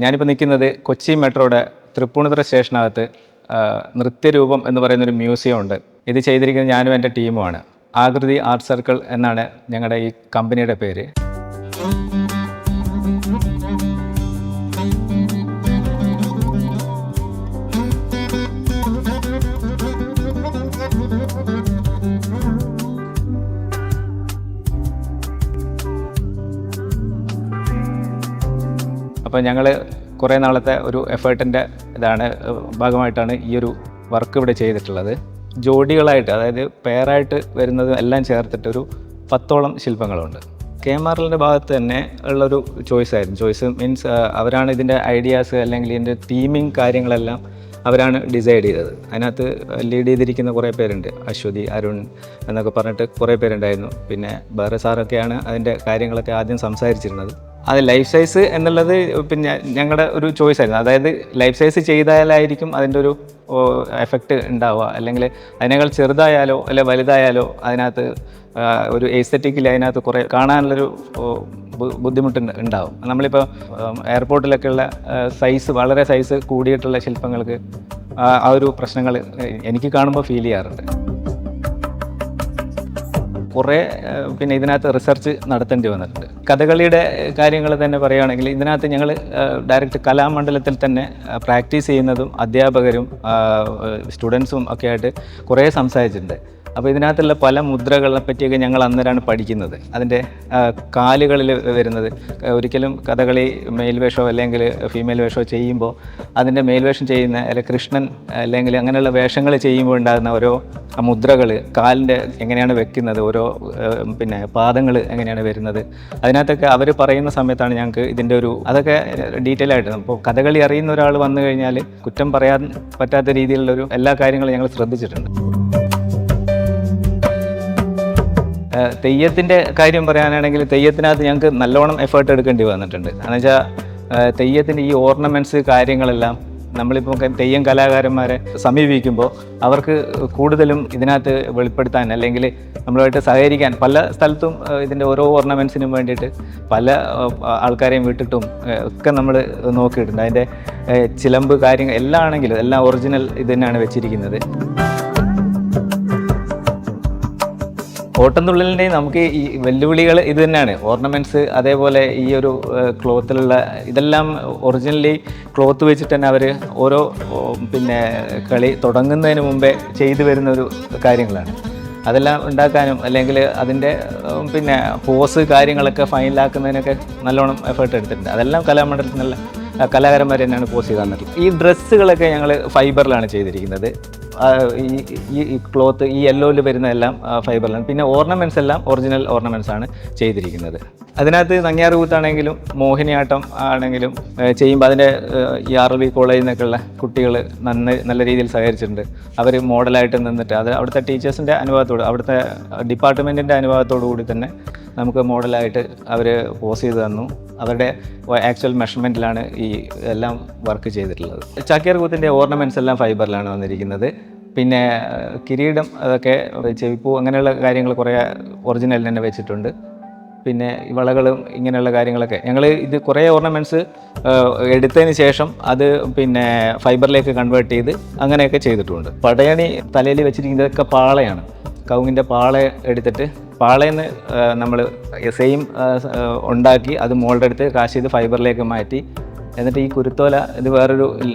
ഞാനിപ്പോൾ നിൽക്കുന്നത് കൊച്ചി മെട്രോയുടെ തൃപ്പൂണിത്തുറ സ്റ്റേഷനകത്ത് നൃത്യരൂപം എന്ന് പറയുന്നൊരു മ്യൂസിയം ഉണ്ട്. ഇത് ചെയ്തിരിക്കുന്നത് ഞാനും എൻ്റെ ടീമുമാണ്. ആകൃതി ആർട്ട് സർക്കിൾ എന്നാണ് ഞങ്ങളുടെ ഈ കമ്പനിയുടെ പേര്. അപ്പോൾ ഞങ്ങൾ കുറേ നാളത്തെ ഒരു എഫേർട്ടിൻ്റെ ഭാഗമായിട്ടാണ് ഈ ഒരു വർക്ക് ഇവിടെ ചെയ്തിട്ടുള്ളത്. ജോഡികളായിട്ട്, അതായത് പെയറായിട്ട് വരുന്നത് എല്ലാം ചേർത്തിട്ട് ഒരു 10ഓളം ശില്പങ്ങളുണ്ട്. KMRLൻ്റെ ഭാഗത്ത് തന്നെ ഉള്ളൊരു ചോയ്സായിരുന്നു. ചോയ്സ് മീൻസ് അവരാണ് ഇതിൻ്റെ ഐഡിയാസ് അല്ലെങ്കിൽ ഇതിൻ്റെ തീമിങ് കാര്യങ്ങളെല്ലാം അവരാണ് ഡിസൈഡ് ചെയ്തത്. അതിനകത്ത് ലീഡ് ചെയ്തിരിക്കുന്ന കുറേ പേരുണ്ട്. അശ്വതി, അരുൺ എന്നൊക്കെ പറഞ്ഞിട്ട് കുറേ പേരുണ്ടായിരുന്നു. പിന്നെ വേറെ സാറൊക്കെയാണ് അതിൻ്റെ കാര്യങ്ങളൊക്കെ ആദ്യം സംസാരിച്ചിരുന്നത്. അത് ലൈഫ് സൈസ് എന്നുള്ളത് പിന്നെ ഞങ്ങളുടെ ഒരു ചോയ്സ് ആയിരുന്നു. അതായത് ലൈഫ് സൈസ് ചെയ്താലായിരിക്കും അതിൻ്റെ ഒരു എഫക്റ്റ് ഉണ്ടാവുക, അല്ലെങ്കിൽ അതിനേക്കാൾ ചെറുതായാലോ അല്ലെ വലുതായാലോ അതിനകത്ത് ഒരു എസ്തെറ്റിക്കലി അതിനകത്ത് കുറേ കാണാനുള്ളൊരു ബുദ്ധിമുട്ട് ഉണ്ടാവും. നമ്മളിപ്പോൾ എയർപോർട്ടിലൊക്കെ ഉള്ള വളരെ സൈസ് കൂടിയിട്ടുള്ള ശില്പങ്ങൾക്ക് ആ ഒരു പ്രശ്നങ്ങൾ എനിക്ക് കാണുമ്പോൾ ഫീൽ ചെയ്യാറുണ്ട്. കുറേ പിന്നെ ഇതിനകത്ത് റിസർച്ച് നടത്തേണ്ടി വന്നിട്ടുണ്ട്. കഥകളിയുടെ കാര്യങ്ങൾ തന്നെ പറയുകയാണെങ്കിൽ ഇതിനകത്ത് ഞങ്ങൾ ഡയറക്റ്റ് കലാമണ്ഡലത്തിൽ തന്നെ പ്രാക്ടീസ് ചെയ്യുന്നതും അധ്യാപകരും സ്റ്റുഡൻസും ഒക്കെ ആയിട്ട് കുറേ സംസാരിച്ചിട്ടുണ്ട്. അപ്പോൾ ഇതിനകത്തുള്ള പല മുദ്രകളെ പറ്റിയൊക്കെ ഞങ്ങൾ അന്നേരമാണ് പഠിക്കുന്നത്. അതിൻ്റെ കാലുകളിൽ വരുന്നത്, ഒരിക്കലും കഥകളി മേൽവേഷമോ അല്ലെങ്കിൽ ഫീമെയിൽ വേഷമോ ചെയ്യുമ്പോൾ അതിൻ്റെ മേൽവേഷം ചെയ്യുന്ന അല്ലെങ്കിൽ കൃഷ്ണൻ അല്ലെങ്കിൽ അങ്ങനെയുള്ള വേഷങ്ങൾ ചെയ്യുമ്പോൾ ഉണ്ടാകുന്ന ഓരോ മുദ്രകൾ, കാലിൻ്റെ എങ്ങനെയാണ് വെക്കുന്നത്, ഓരോ പിന്നെ പാദങ്ങൾ എങ്ങനെയാണ് വരുന്നത്, അതിനകത്തൊക്കെ അവർ പറയുന്ന സമയത്താണ് ഞങ്ങൾക്ക് ഇതിൻ്റെ അതൊക്കെ ഡീറ്റെയിൽ ആയിട്ട്. അപ്പോൾ കഥകളി അറിയുന്ന ഒരാൾ വന്നു കഴിഞ്ഞാൽ കുറ്റം പറയാൻ പറ്റാത്ത രീതിയിലുള്ളൊരു എല്ലാ കാര്യങ്ങളും ഞങ്ങൾ ശ്രദ്ധിച്ചിട്ടുണ്ട്. തെയ്യത്തിൻ്റെ കാര്യം പറയാനാണെങ്കിൽ തെയ്യത്തിനകത്ത് ഞങ്ങൾക്ക് നല്ലോണം എഫേർട്ട് എടുക്കേണ്ടി വന്നിട്ടുണ്ട്. എന്നുവെച്ചാൽ തെയ്യത്തിൻ്റെ ഈ ഓർണമെൻറ്റ്സ് കാര്യങ്ങളെല്ലാം നമ്മളിപ്പോൾ തെയ്യം കലാകാരന്മാരെ സമീപിക്കുമ്പോൾ അവർക്ക് കൂടുതലും ഇതിനകത്ത് വെളിപ്പെടുത്താൻ അല്ലെങ്കിൽ നമ്മളുമായിട്ട് സഹകരിക്കാൻ പല സ്ഥലത്തും ഇതിൻ്റെ ഓരോ ഓർണമെൻറ്റ്സിനും വേണ്ടിയിട്ട് പല ആൾക്കാരെയും വിട്ടിട്ടും ഒക്കെ നമ്മൾ നോക്കിയിട്ടുണ്ട്. അതിൻ്റെ ചിലമ്പ് കാര്യങ്ങൾ എല്ലാം ആണെങ്കിലും എല്ലാം ഒറിജിനൽ ഇത് തന്നെയാണ് വെച്ചിരിക്കുന്നത്. ഓട്ടംതുള്ളലിൻ്റെയും നമുക്ക് ഈ വെല്ലുവിളികൾ ഇത് തന്നെയാണ്. ഓർണമെൻറ്റ്സ്, അതേപോലെ ഈ ഒരു ക്ലോത്തിലുള്ള ഇതെല്ലാം ഒറിജിനലി ക്ലോത്ത് വെച്ചിട്ട് തന്നെ അവർ ഓരോ പിന്നെ കളി തുടങ്ങുന്നതിന് മുമ്പേ ചെയ്തു വരുന്നൊരു കാര്യങ്ങളാണ്. അതെല്ലാം ഉണ്ടാക്കാനും അല്ലെങ്കിൽ അതിൻ്റെ പിന്നെ പോസ് കാര്യങ്ങളൊക്കെ ഫൈനലാക്കുന്നതിനൊക്കെ നല്ലോണം എഫേർട്ട് എടുത്തിട്ടുണ്ട്. അതെല്ലാം കലാമണ്ഡലത്തിൽ നല്ല കലാകാരന്മാർ തന്നെയാണ് പോസ് ചെയ്ത് തന്നിട്ടുള്ളത്. ഈ ഡ്രസ്സുകളൊക്കെ ഞങ്ങൾ ഫൈബറിലാണ് ചെയ്തിരിക്കുന്നത്. ഈ ക്ലോത്ത് ഈ യെല്ലോയിൽ വരുന്നതെല്ലാം ഫൈബറിലാണ്. പിന്നെ ഓർണമെൻറ്റ്സ് എല്ലാം ഒറിജിനൽ ഓർണമെൻറ്റ്സ് ആണ് ചെയ്തിരിക്കുന്നത്. അതിനകത്ത് നങ്ങ്യാർകൂത്താണെങ്കിലും മോഹിനിയാട്ടം ആണെങ്കിലും ചെയ്യുമ്പോൾ അതിൻ്റെ ഈ RLV കോളേജിൽ നിന്നൊക്കെയുള്ള കുട്ടികൾ നല്ല രീതിയിൽ സഹകരിച്ചിട്ടുണ്ട്. അവർ മോഡലായിട്ട് നിന്നിട്ട് അത് അവിടുത്തെ ടീച്ചേഴ്സിൻ്റെ അനുഭവത്തോട്, അവിടുത്തെ ഡിപ്പാർട്ട്മെൻറ്റിൻ്റെ അനുഭവത്തോടു കൂടി തന്നെ നമുക്ക് മോഡലായിട്ട് അവർ പോസ് ചെയ്ത് തന്നു. അവരുടെ ആക്ച്വൽ മെഷർമെൻറ്റിലാണ് ഈ എല്ലാം വർക്ക് ചെയ്തിട്ടുള്ളത്. ചാക്യാർകൂത്തിൻ്റെ ഓർണമെൻറ്റ്സ് എല്ലാം ഫൈബറിലാണ് വന്നിരിക്കുന്നത്. പിന്നെ കിരീടം, അതൊക്കെ ചെവിപ്പൂ, അങ്ങനെയുള്ള കാര്യങ്ങൾ കുറേ ഒറിജിനൽ തന്നെ വെച്ചിട്ടുണ്ട്. പിന്നെ വളകളും ഇങ്ങനെയുള്ള കാര്യങ്ങളൊക്കെ ഞങ്ങൾ ഇത് കുറേ ഓർണമെൻറ്റ്സ് എടുത്തതിന് ശേഷം അത് പിന്നെ ഫൈബറിലേക്ക് കൺവേർട്ട് ചെയ്ത് അങ്ങനെയൊക്കെ ചെയ്തിട്ടുണ്ട്. പടയണി തലയിൽ വെച്ചിരിക്കുന്നതൊക്കെ പാളയാണ്. കവുങ്ങിൻ്റെ പാള എടുത്തിട്ട് പാളയെന്ന് നമ്മൾ സെയിം ഉണ്ടാക്കി അത് മോൾഡെടുത്ത് കാശ് ചെയ്ത് ഫൈബറിലേക്ക് മാറ്റി, എന്നിട്ട് ഈ കുരുത്തോല ഇത് വേറൊരു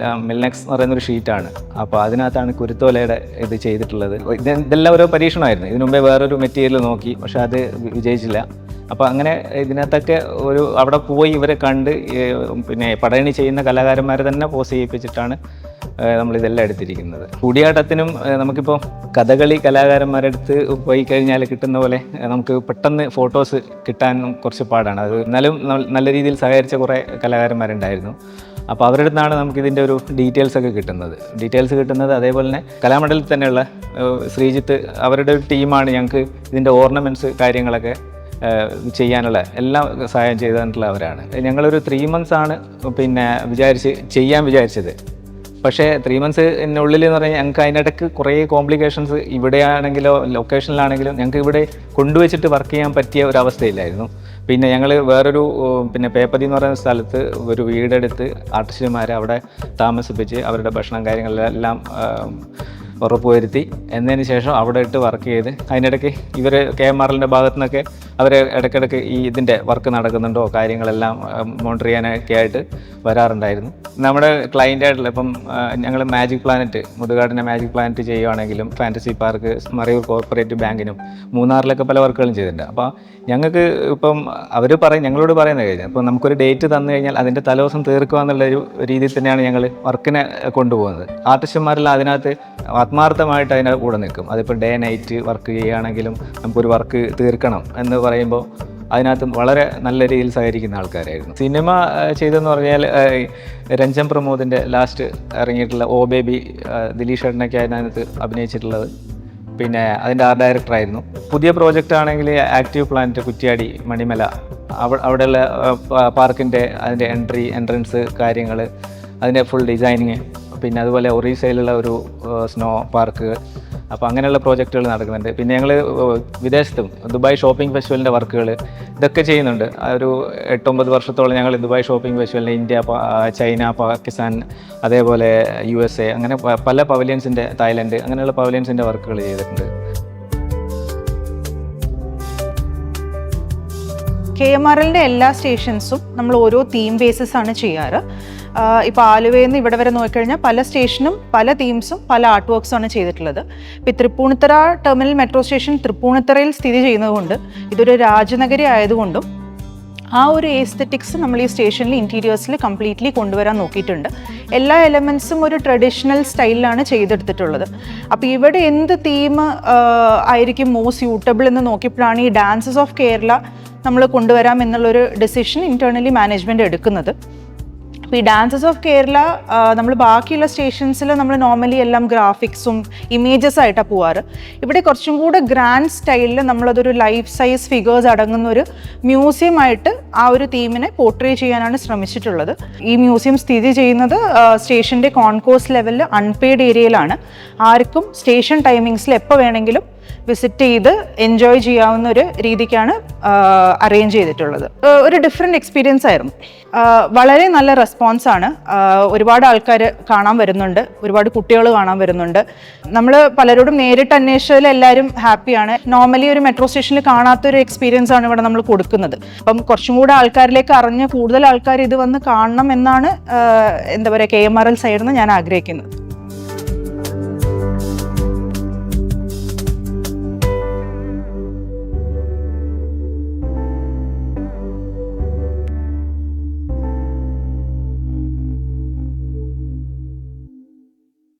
മിൽനെക്സ് എന്ന് പറയുന്നൊരു ഷീറ്റാണ്. അപ്പോൾ അതിനകത്താണ് കുരുത്തോലയുടെ ഇത് ചെയ്തിട്ടുള്ളത്. ഇതെല്ലാം ഓരോ പരീക്ഷണമായിരുന്നു. ഇതിനു മുമ്പേ വേറൊരു മെറ്റീരിയൽ നോക്കി, പക്ഷെ അത് വിജയിച്ചില്ല. അപ്പോൾ അങ്ങനെ ഇതിനകത്തൊക്കെ അവിടെ പോയി ഇവരെ കണ്ട് പിന്നെ പടയണി ചെയ്യുന്ന കലാകാരന്മാരെ തന്നെ പോസ് ചെയ്യിപ്പിച്ചിട്ടാണ് നമ്മളിതെല്ലാം എടുത്തിരിക്കുന്നത്. കൂടിയാട്ടത്തിനും നമുക്കിപ്പോൾ കഥകളി കലാകാരന്മാരുടെ അടുത്ത് പോയി കഴിഞ്ഞാൽ കിട്ടുന്ന പോലെ നമുക്ക് പെട്ടെന്ന് ഫോട്ടോസ് കിട്ടാൻ കുറച്ച് പാടാണ്. അത് എന്നാലും നല്ല രീതിയിൽ സഹകരിച്ച കുറേ കലാകാരന്മാരുണ്ടായിരുന്നു. അപ്പോൾ അവരുടെ അടുത്താണ് നമുക്കിതിൻ്റെ ഒരു ഡീറ്റെയിൽസ് കിട്ടുന്നത്. അതേപോലെ തന്നെ കലാമണ്ഡലത്തിൽ തന്നെയുള്ള ശ്രീജിത്ത്, അവരുടെ ഒരു ടീമാണ് ഞങ്ങൾക്ക് ഇതിൻ്റെ ഓർണമെൻറ്റ്സ് കാര്യങ്ങളൊക്കെ ചെയ്യാനുള്ള എല്ലാം സഹായം ചെയ്തിട്ടുള്ള അവരാണ്. ഞങ്ങളൊരു 3 months ആണ് പിന്നെ ചെയ്യാൻ വിചാരിച്ചത്. പക്ഷേ 3 monthsനുള്ളിൽ എന്ന് പറഞ്ഞാൽ ഞങ്ങൾക്ക് അതിനിടയ്ക്ക് കുറേ കോംപ്ലിക്കേഷൻസ്, ഇവിടെയാണെങ്കിലോ ലൊക്കേഷനിലാണെങ്കിലും ഞങ്ങൾക്ക് ഇവിടെ കൊണ്ടുവച്ചിട്ട് വർക്ക് ചെയ്യാൻ പറ്റിയ ഒരവസ്ഥയില്ലായിരുന്നു. പിന്നെ ഞങ്ങൾ വേറൊരു പിന്നെ പേപ്പതി എന്ന് പറയുന്ന സ്ഥലത്ത് ഒരു വീടെടുത്ത് ആർട്ടിസ്റ്റുമാരെ അവിടെ താമസിപ്പിച്ച് അവരുടെ ഭക്ഷണം കാര്യങ്ങളെല്ലാം ഉറപ്പുവരുത്തി എന്നതിന് ശേഷം അവിടെ ഇട്ട് വർക്ക് ചെയ്ത് അതിനിടയ്ക്ക് ഇവർ KMRL ഭാഗത്തു നിന്നൊക്കെ അവർ ഇടയ്ക്കിടയ്ക്ക് ഈ ഇതിൻ്റെ വർക്ക് നടക്കുന്നുണ്ടോ കാര്യങ്ങളെല്ലാം മോണിറ്റർ ചെയ്യാനൊക്കെ ആയിട്ട് വരാറുണ്ടായിരുന്നു. നമ്മുടെ ക്ലയൻ്റായിട്ടുള്ള ഇപ്പം ഞങ്ങൾ മാജിക് പ്ലാനറ്റ് മുതുകാടിനെ മാജിക് പ്ലാനറ്റ് ചെയ്യുവാണെങ്കിലും ഫാൻറ്റസി പാർക്ക് മറയൂർ കോർപ്പറേറ്റീവ് ബാങ്കിനും മൂന്നാറിലൊക്കെ പല വർക്കുകളും ചെയ്തിട്ടുണ്ട്. അപ്പോൾ ഞങ്ങൾക്ക് ഇപ്പം അവർ ഞങ്ങളോട് പറയുന്നത് കഴിഞ്ഞാൽ അപ്പോൾ നമുക്കൊരു ഡേറ്റ് തന്നു കഴിഞ്ഞാൽ അതിൻ്റെ തലേദിവസം തീർക്കുക എന്നുള്ളൊരു രീതിയിൽ തന്നെയാണ് ഞങ്ങൾ വർക്കിനെ കൊണ്ടുപോകുന്നത്. ആർട്ടിസ്റ്റുമാരെല്ലാം അതിനകത്ത് ആത്മാർത്ഥമായിട്ട് അതിൻ്റെ കൂടെ നിൽക്കും. അതിപ്പോൾ ഡേ നൈറ്റ് വർക്ക് ചെയ്യുകയാണെങ്കിലും നമുക്കൊരു വർക്ക് തീർക്കണം എന്ന് പറയുമ്പോൾ അതിനകത്ത് വളരെ നല്ല രീതിയിൽ സഹകരിക്കുന്ന ആൾക്കാരായിരുന്നു. സിനിമ ചെയ്തെന്ന് പറഞ്ഞാൽ രഞ്ജൻ പ്രമോദിൻ്റെ ലാസ്റ്റ് ഇറങ്ങിയിട്ടുള്ള ഓ ബേബി ദിലീഷ് ഏട്ടനൊക്കെ അതിനകത്ത് അഭിനയിച്ചിട്ടുള്ളത്. പിന്നെ അതിൻ്റെ ആർട്ട് ഡയറക്ടറായിരുന്നു. പുതിയ പ്രോജക്റ്റ് ആണെങ്കിൽ ആക്റ്റീവ് പ്ലാനറ്റ് കുറ്റ്യാടി മണിമല അവിടെയുള്ള പാർക്കിൻ്റെ അതിൻ്റെ എൻട്രൻസ് കാര്യങ്ങൾ അതിൻ്റെ ഫുൾ ഡിസൈനിങ്, പിന്നെ അതുപോലെ ഒറീസയിലുള്ള ഒരു സ്നോ പാർക്ക്, അപ്പോൾ അങ്ങനെയുള്ള പ്രോജക്റ്റുകൾ നടക്കുന്നുണ്ട്. പിന്നെ ഞങ്ങൾ വിദേശത്തും ദുബായ് ഷോപ്പിംഗ് ഫെസ്റ്റിവലിൻ്റെ വർക്കുകൾ ഇതൊക്കെ ചെയ്യുന്നുണ്ട്. ഒരു 8-9 വർഷത്തോളം ഞങ്ങൾ ദുബായ് ഷോപ്പിംഗ് ഫെസ്റ്റിവലിന് ഇന്ത്യ, ചൈന, പാകിസ്ഥാൻ, അതേപോലെ USA അങ്ങനെ പല പവലിയൻസിൻ്റെ, തായ്ലൻഡ് അങ്ങനെയുള്ള പവലിയൻസിൻ്റെ വർക്കുകൾ ചെയ്തിട്ടുണ്ട്. KMRLൻ്റെ എല്ലാ സ്റ്റേഷൻസും നമ്മൾ ഓരോ തീം ബേസിസ് ആണ് ചെയ്യാറ്. ഇപ്പോൾ ആലുവയിൽ നിന്ന് ഇവിടെ വരെ നോക്കിക്കഴിഞ്ഞാൽ പല സ്റ്റേഷനും പല തീംസും പല ആർട്ട് വർക്ക്സും ആണ് ചെയ്തിട്ടുള്ളത്. ഇപ്പോൾ തൃപ്പൂണിത്തറ ടെർമിനൽ മെട്രോ സ്റ്റേഷൻ തൃപ്പൂണിത്തറയിൽ സ്ഥിതി ചെയ്യുന്നതുകൊണ്ട് ഇതൊരു രാജനഗരി ആയതുകൊണ്ടും ആ ഒരു എസ്തെറ്റിക്സ് നമ്മൾ ഈ സ്റ്റേഷനിൽ ഇൻറ്റീരിയേഴ്സിൽ കംപ്ലീറ്റ്ലി കൊണ്ടുവരാൻ നോക്കിയിട്ടുണ്ട്. എല്ലാ എലമെൻസും ഒരു ട്രഡീഷണൽ സ്റ്റൈലിലാണ് ചെയ്തെടുത്തിട്ടുള്ളത്. അപ്പോൾ ഇവിടെ എന്ത് തീം ആയിരിക്കും മോസ്റ്റ് സ്യൂട്ടബിൾ എന്ന് നോക്കിയപ്പോഴാണ് ഈ ഡാൻസസ് ഓഫ് കേരള നമ്മൾ കൊണ്ടുവരാം എന്നുള്ളൊരു ഡിസിഷൻ ഇൻറ്റേർണലി മാനേജ്മെൻറ്റ് എടുക്കുന്നത്. അപ്പോൾ ഈ ഡാൻസസ് ഓഫ് കേരള നമ്മൾ ബാക്കിയുള്ള സ്റ്റേഷൻസിൽ നമ്മൾ നോർമലി എല്ലാം ഗ്രാഫിക്സും ഇമേജസ് ആയിട്ടാണ് പോവാറ്. ഇവിടെ കുറച്ചും കൂടെ ഗ്രാൻഡ് സ്റ്റൈലിൽ നമ്മളതൊരു ലൈഫ് സൈസ് ഫിഗേഴ്സ് അടങ്ങുന്ന ഒരു മ്യൂസിയം ആയിട്ട് ആ ഒരു തീമിനെ പോർട്രേ ചെയ്യാനാണ് ശ്രമിച്ചിട്ടുള്ളത്. ഈ മ്യൂസിയം സ്ഥിതി ചെയ്യുന്നത് സ്റ്റേഷൻ്റെ കോൺകോഴ്സ് ലെവലിൽ അൺപെയ്ഡ് ഏരിയയിലാണ്. ആർക്കും സ്റ്റേഷൻ ടൈമിങ്സിൽ എപ്പോൾ വേണമെങ്കിലും വിസിറ്റ് ചെയ്ത് എൻജോയ് ചെയ്യാവുന്ന ഒരു രീതിക്കാണ് അറേഞ്ച് ചെയ്തിട്ടുള്ളത്. ഒരു ഡിഫറെൻറ്റ് എക്സ്പീരിയൻസ് ആയിരുന്നു. വളരെ നല്ല റെസ്പോൺസാണ്. ഒരുപാട് ആൾക്കാർ കാണാൻ വരുന്നുണ്ട്, ഒരുപാട് കുട്ടികൾ കാണാൻ വരുന്നുണ്ട്. നമ്മൾ പലരോടും നേരിട്ട് അന്വേഷിച്ചതിൽ എല്ലാവരും ഹാപ്പിയാണ്. നോർമലി ഒരു മെട്രോ സ്റ്റേഷനിൽ കാണാത്തൊരു എക്സ്പീരിയൻസ് ആണ് ഇവിടെ നമ്മൾ കൊടുക്കുന്നത്. അപ്പം കുറച്ചും കൂടെ ആൾക്കാരിലേക്ക് അറിഞ്ഞ് കൂടുതൽ ആൾക്കാർ ഇത് വന്ന് കാണണം എന്നാണ് KMRL സൈഡിൽ നിന്ന് ഞാൻ ആഗ്രഹിക്കുന്നത്.